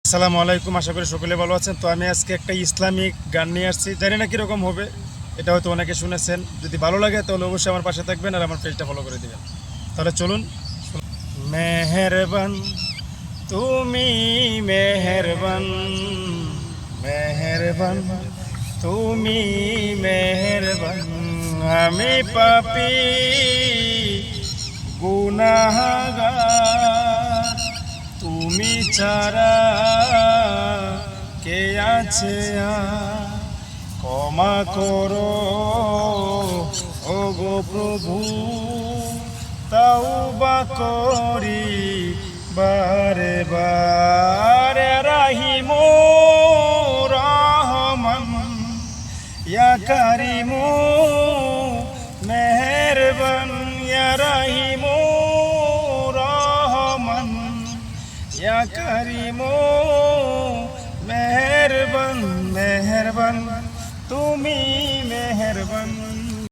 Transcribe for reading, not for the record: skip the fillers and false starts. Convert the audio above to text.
আসসালামু আলাইকুম, আশা করি সকলে ভালো আছেন। তো আমি আজকে একটা ইসলামিক গান নিয়ে আসছি, জানি না কীরকম হবে। এটা হয়তো অনেকে শুনেছেন, যদি ভালো লাগে তাহলে অবশ্যই আমার পাশে থাকবেন আর আমার পেজটা ফলো করে দেবেন। তাহলে চলুন। মেহেরবান তুমি, মেহেরবান, মেহেরবান তুমি, মেহেরবান। আমি পাপী গুনাহগার, তুমি ছাড়া কে আছে আর? ক্ষমা করো ও গো প্রভু, তাওবা করি বারে বারে। রাহিমু রহমান ইয়া কারিমু মেহেরবান, ইয়া রাহিমু রহমান ইয়া কারিমু মেহেরবান, মেহেরবান তুমি মেহেরবান।